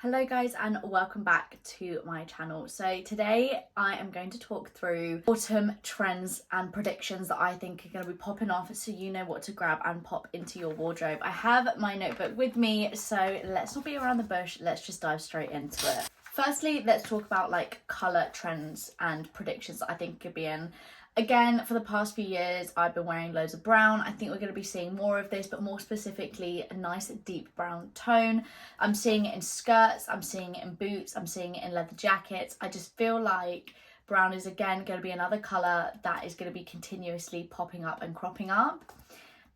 Hello guys and welcome back to my channel. So today I am going to talk through autumn trends and predictions that I think are going to be popping off so you know what to grab and pop into your wardrobe. I have my notebook with me, so let's not be around the bush, let's just dive straight into it. Firstly, let's talk about like colour trends and predictions that I think could be in. Again, for the past few years, I've been wearing loads of brown. I think we're going to be seeing more of this, but more specifically, a nice deep brown tone. I'm seeing it in skirts, I'm seeing it in boots, I'm seeing it in leather jackets. I just feel like brown is again going to be another colour that is going to be continuously popping up and cropping up.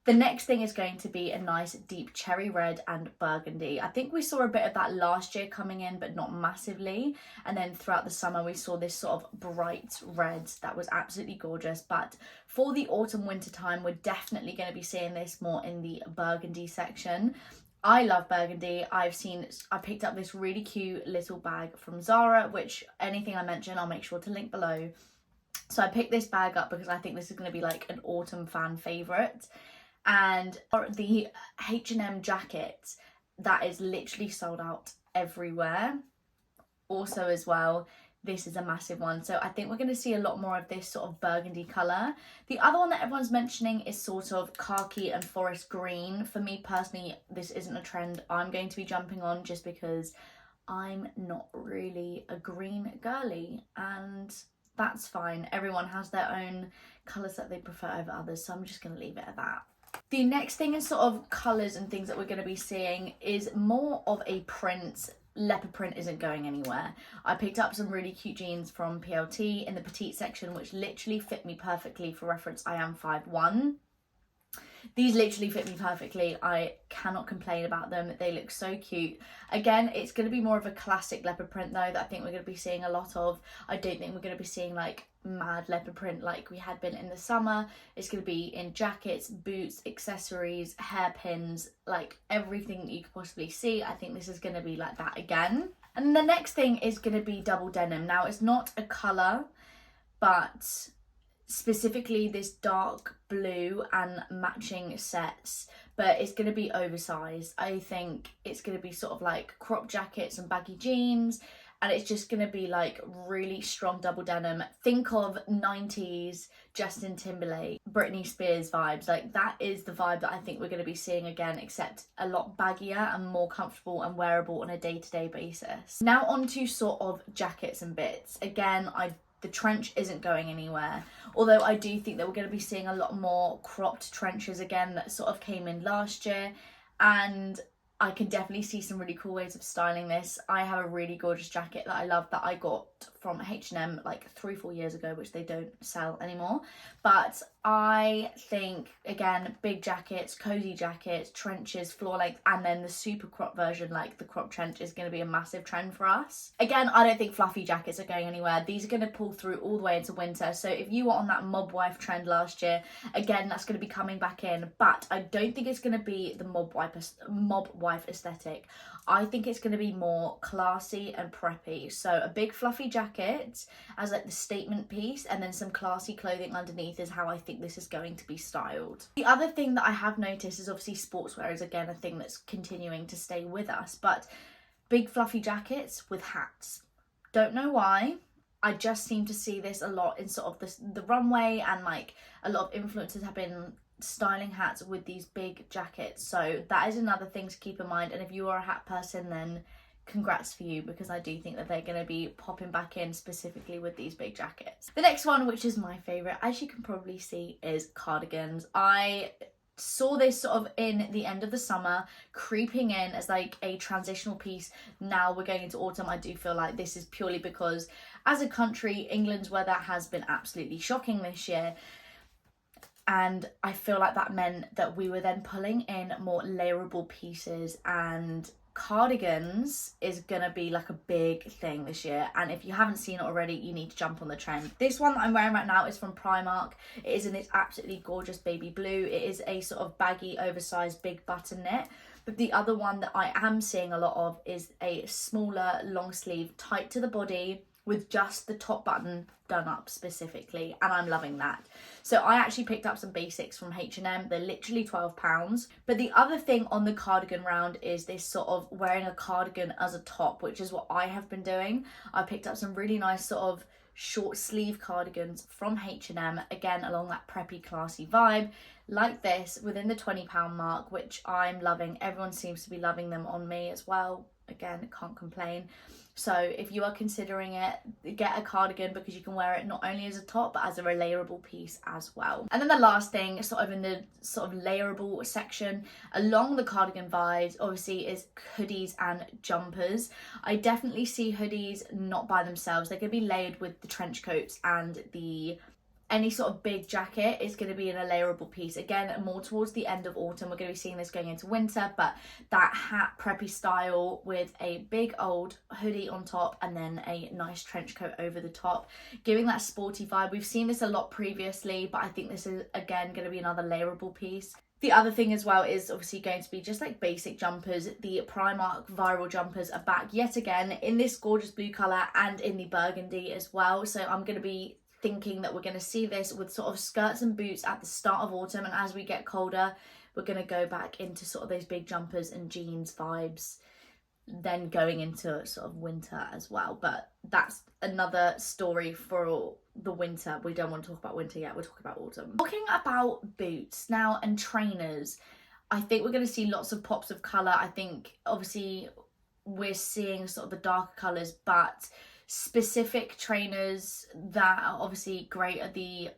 The next thing is going to be a nice deep cherry red and burgundy. I think we saw a bit of that last year coming in, but not massively. And then throughout the summer, we saw this sort of bright red that was absolutely gorgeous. But for the autumn winter time, we're definitely going to be seeing this more in the burgundy section. I love burgundy. I picked up this really cute little bag from Zara, which anything I mention, I'll make sure to link below. So I picked this bag up because I think this is going to be like an autumn fan favourite. And the H&M jacket that is literally sold out everywhere. Also as well, this is a massive one. So I think we're going to see a lot more of this sort of burgundy colour. The other one that everyone's mentioning is sort of khaki and forest green. For me personally, this isn't a trend I'm going to be jumping on just because I'm not really a green girly, and that's fine. Everyone has their own colours that they prefer over others, so I'm just going to leave it at that. The next thing in sort of colours and things that we're going to be seeing is more of a print. Leopard print isn't going anywhere. I picked up some really cute jeans from PLT in the petite section, which literally fit me perfectly. For reference, I am 5'1". These literally fit me perfectly. I cannot complain about them. They look so cute. Again, it's going to be more of a classic leopard print though that I think we're going to be seeing a lot of. I don't think we're going to be seeing like mad leopard print like we had been in the summer. It's going to be in jackets, boots, accessories, hairpins, like everything that you could possibly see. I think this is going to be like that again. And the next thing is going to be double denim. Now, it's not a colour, but specifically this dark blue and matching sets, but it's going to be oversized. I think it's going to be sort of like crop jackets and baggy jeans, and it's just going to be like really strong double denim. Think of 90s Justin Timberlake, Britney Spears vibes. Like that is the vibe that I think we're going to be seeing again, except a lot baggier and more comfortable and wearable on a day-to-day basis. Now on to sort of jackets and bits. Again, the trench isn't going anywhere, although I do think that we're going to be seeing a lot more cropped trenches again that sort of came in last year, and I can definitely see some really cool ways of styling this. I have a really gorgeous jacket that I love that I got from H&M like 3-4 years ago, which they don't sell anymore. But I think, again, big jackets, cozy jackets, trenches, floor length, and then the super crop version, like the crop trench, is going to be a massive trend for us. Again, I don't think fluffy jackets are going anywhere. These are going to pull through all the way into winter. So if you were on that mob wife trend last year, again, that's going to be coming back in. But I don't think it's going to be the mob wife aesthetic. I think it's going to be more classy and preppy. So a big fluffy jacket as like the statement piece, and then some classy clothing underneath is how I think this is going to be styled. The other thing that I have noticed is obviously sportswear is again a thing that's continuing to stay with us, but big fluffy jackets with hats. Don't know why. I just seem to see this a lot in sort of the runway, and like a lot of influencers have been styling hats with these big jackets. So that is another thing to keep in mind, and if you are a hat person, then congrats for you, because I do think that they're going to be popping back in specifically with these big jackets. The next one, which is my favourite, as you can probably see, is cardigans. I saw this sort of in the end of the summer, creeping in as like a transitional piece. Now we're going into autumn. I do feel like this is purely because as a country, England's weather has been absolutely shocking this year. And I feel like that meant that we were then pulling in more layerable pieces, and cardigans is gonna be like a big thing this year. And if you haven't seen it already, you need to jump on the trend. This one that I'm wearing right now is from Primark. It is in this absolutely gorgeous baby blue. It is a sort of baggy, oversized, big button knit. But the other one that I am seeing a lot of is a smaller, long sleeve, tight to the body, with just the top button done up specifically, and I'm loving that. So I actually picked up some basics from H&M. They're literally £12. But the other thing on the cardigan round is this sort of wearing a cardigan as a top, which is what I have been doing. I picked up some really nice sort of short sleeve cardigans from H&M, again along that preppy classy vibe, like this, within the £20 mark, which I'm loving. Everyone seems to be loving them on me as well. Again, can't complain. So if you are considering it, get a cardigan, because you can wear it not only as a top but as a layerable piece as well. And then the last thing, sort of in the sort of layerable section along the cardigan vibes, obviously, is hoodies and jumpers. I definitely see hoodies not by themselves. They're going to be layered with the trench coats, and any sort of big jacket is going to be in a layerable piece. Again, more towards the end of autumn, we're going to be seeing this going into winter, but that hat preppy style with a big old hoodie on top and then a nice trench coat over the top, giving that sporty vibe. We've seen this a lot previously, but I think this is again going to be another layerable piece. The other thing as well is obviously going to be just like basic jumpers. The Primark viral jumpers are back yet again in this gorgeous blue colour and in the burgundy as well. So I'm going to be thinking that we're going to see this with sort of skirts and boots at the start of autumn, and as we get colder we're going to go back into sort of those big jumpers and jeans vibes, then going into sort of winter as well. But that's another story for the winter. We don't want to talk about winter yet, we're talking about autumn. Talking about boots now and trainers, I think we're going to see lots of pops of colour. I think obviously we're seeing sort of the darker colours, but specific trainers that are obviously great are the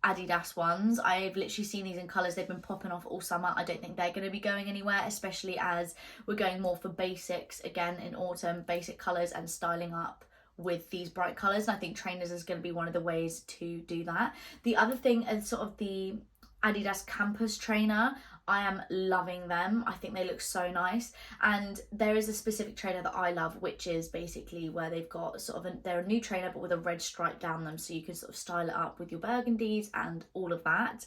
Adidas ones. I've literally seen these in colours. They've been popping off all summer. I don't think they're going to be going anywhere, especially as we're going more for basics again in autumn, basic colours and styling up with these bright colours. And I think trainers is going to be one of the ways to do that. The other thing is sort of the Adidas Campus trainer. I am loving them. I think they look so nice. And there is a specific trainer that I love, which is basically where they've got sort of they're a new trainer but with a red stripe down them, so you can sort of style it up with your burgundies and all of that.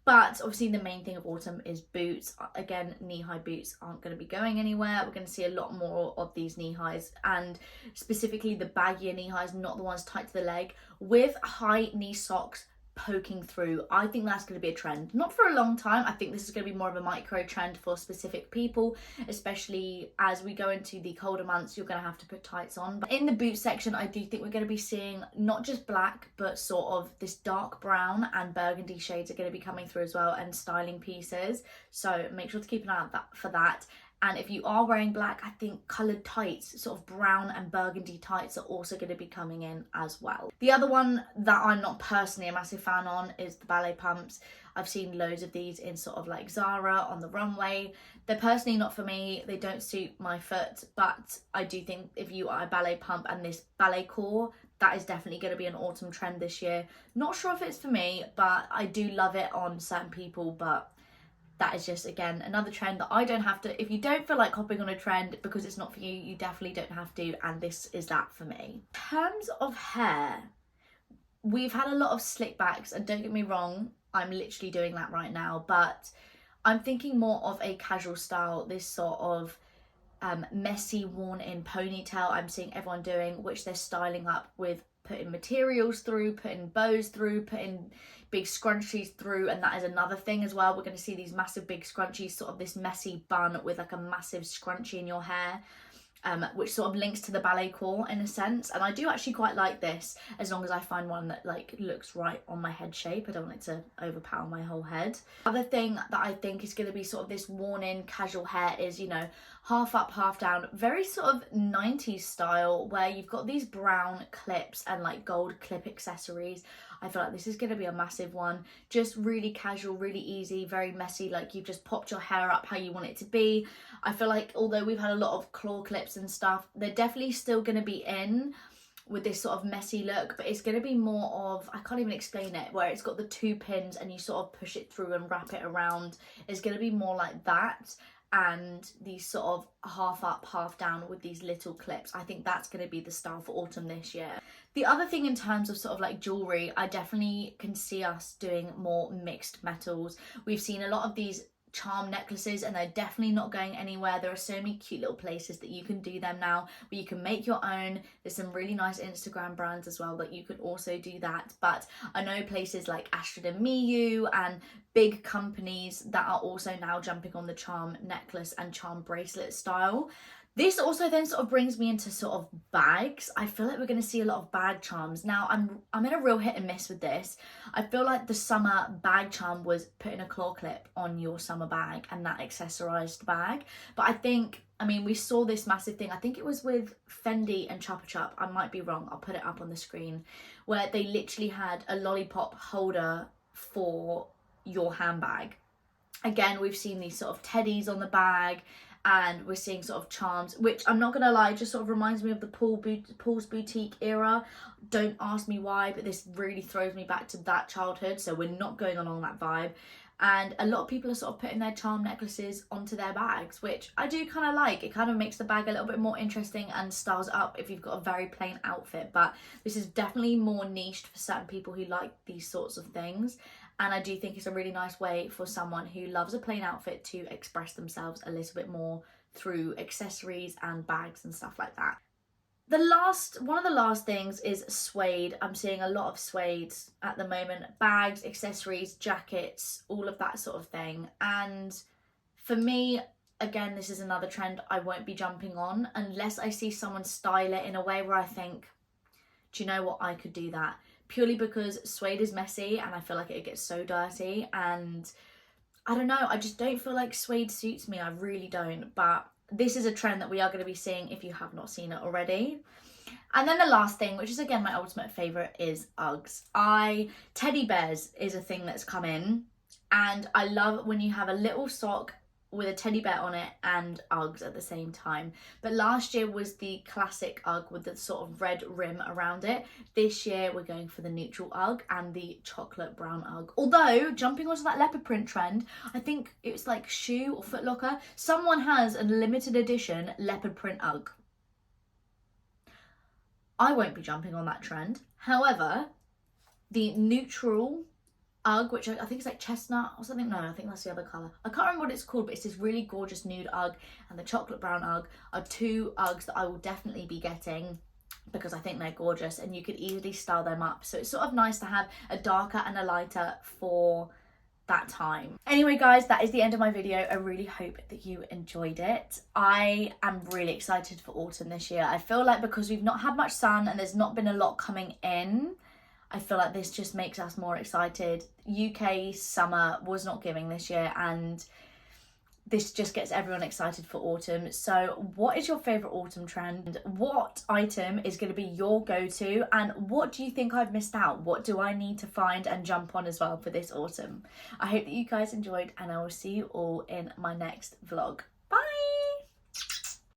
But obviously the main thing of autumn is boots. Again, knee-high boots aren't going to be going anywhere. We're going to see a lot more of these knee-highs, and specifically the baggier knee-highs, not the ones tight to the leg, with high knee socks poking through. I think that's going to be a trend, not for a long time. I think this is going to be more of a micro trend for specific people, especially as we go into the colder months. You're going to have to put tights on. But in the boot section, I do think we're going to be seeing not just black, but sort of this dark brown and burgundy shades are going to be coming through as well, and styling pieces. So make sure to keep an eye out for that. And if you are wearing black, I think coloured tights, sort of brown and burgundy tights, are also going to be coming in as well. The other one that I'm not personally a massive fan on is the ballet pumps. I've seen loads of these in sort of like Zara on the runway. They're personally not for me. They don't suit my foot, but I do think if you are a ballet pump and this ballet core, that is definitely going to be an autumn trend this year. Not sure if it's for me, but I do love it on certain people. But that is just, again, another trend that I don't have to. If you don't feel like hopping on a trend because it's not for you, you definitely don't have to, and this is that for me. In terms of hair, we've had a lot of slick backs, and don't get me wrong, I'm literally doing that right now, but I'm thinking more of a casual style, this sort of messy worn in ponytail I'm seeing everyone doing, which they're styling up with putting materials through, putting bows through, putting big scrunchies through, and that is another thing as well. We're going to see these massive big scrunchies, sort of this messy bun with like a massive scrunchie in your hair, which sort of links to the ballet core in a sense. And I do actually quite like this, as long as I find one that like looks right on my head shape. I don't want it to overpower my whole head. Other thing that I think is going to be sort of this worn in casual hair is, you know, half up, half down, very sort of 90s style, where you've got these brown clips and like gold clip accessories. I feel like this is going to be a massive one. Just really casual, really easy, very messy, like you've just popped your hair up how you want it to be. I feel like although we've had a lot of claw clips and stuff, they're definitely still going to be in with this sort of messy look, but it's going to be more of, I can't even explain it, where it's got the 2 pins and you sort of push it through and wrap it around. It's going to be more like that, and these sort of half up, half down with these little clips. I think that's going to be the style for autumn this year. The other thing in terms of sort of like jewellery, I definitely can see us doing more mixed metals. We've seen a lot of these charm necklaces, and they're definitely not going anywhere. There are so many cute little places that you can do them now where you can make your own. There's some really nice Instagram brands as well that you could also do that. But I know places like Astrid and Miyu and big companies that are also now jumping on the charm necklace and charm bracelet style. This also then sort of brings me into sort of bags. I feel like we're going to see a lot of bag charms. Now, I'm in a real hit and miss with this. I feel like the summer bag charm was putting a claw clip on your summer bag and that accessorized bag. But I think, I mean, we saw this massive thing. I think it was with Fendi and Chupa Chup. I might be wrong. I'll put it up on the screen. Where they literally had a lollipop holder for your handbag. Again, we've seen these sort of teddies on the bag, and we're seeing sort of charms, which I'm not gonna lie, just sort of reminds me of the Paul's Boutique era. Don't ask me why, but this really throws me back to that childhood, so we're not going along that vibe. And a lot of people are sort of putting their charm necklaces onto their bags, which I do kind of like. It kind of makes the bag a little bit more interesting and styles up if you've got a very plain outfit. But this is definitely more niched for certain people who like these sorts of things. And I do think it's a really nice way for someone who loves a plain outfit to express themselves a little bit more through accessories and bags and stuff like that. One of the last things is suede. I'm seeing a lot of suede at the moment. Bags, accessories, jackets, all of that sort of thing. And for me, again, this is another trend I won't be jumping on unless I see someone style it in a way where I think, do you know what, I could do that. Purely because suede is messy and I feel like it gets so dirty, and I don't know, I just don't feel like suede suits me. I really don't. But this is a trend that we are going to be seeing if you have not seen it already. And then the last thing, which is again my ultimate favourite, is Uggs. Teddy bears is a thing that's come in, and I love when you have a little sock with a teddy bear on it and Uggs at the same time. But last year was the classic Ugg with the sort of red rim around it. This year we're going for the neutral Ugg and the chocolate brown Ugg. Although, jumping onto that leopard print trend, I think it's like Shoe or Foot Locker, someone has a limited edition leopard print Ugg. I won't be jumping on that trend. However, the neutral Ugg, which I think is like chestnut or something. No, I think that's the other colour. I can't remember what it's called, but it's this really gorgeous nude Ugg, and the chocolate brown Ugg are two Uggs that I will definitely be getting because I think they're gorgeous and you could easily style them up. So it's sort of nice to have a darker and a lighter for that time. Anyway guys, that is the end of my video. I really hope that you enjoyed it. I am really excited for autumn this year. I feel like because we've not had much sun and there's not been a lot coming in, I feel like this just makes us more excited. UK summer was not giving this year, and this just gets everyone excited for autumn. So what is your favourite autumn trend? What item is going to be your go-to? And what do you think I've missed out? What do I need to find and jump on as well for this autumn? I hope that you guys enjoyed, and I will see you all in my next vlog.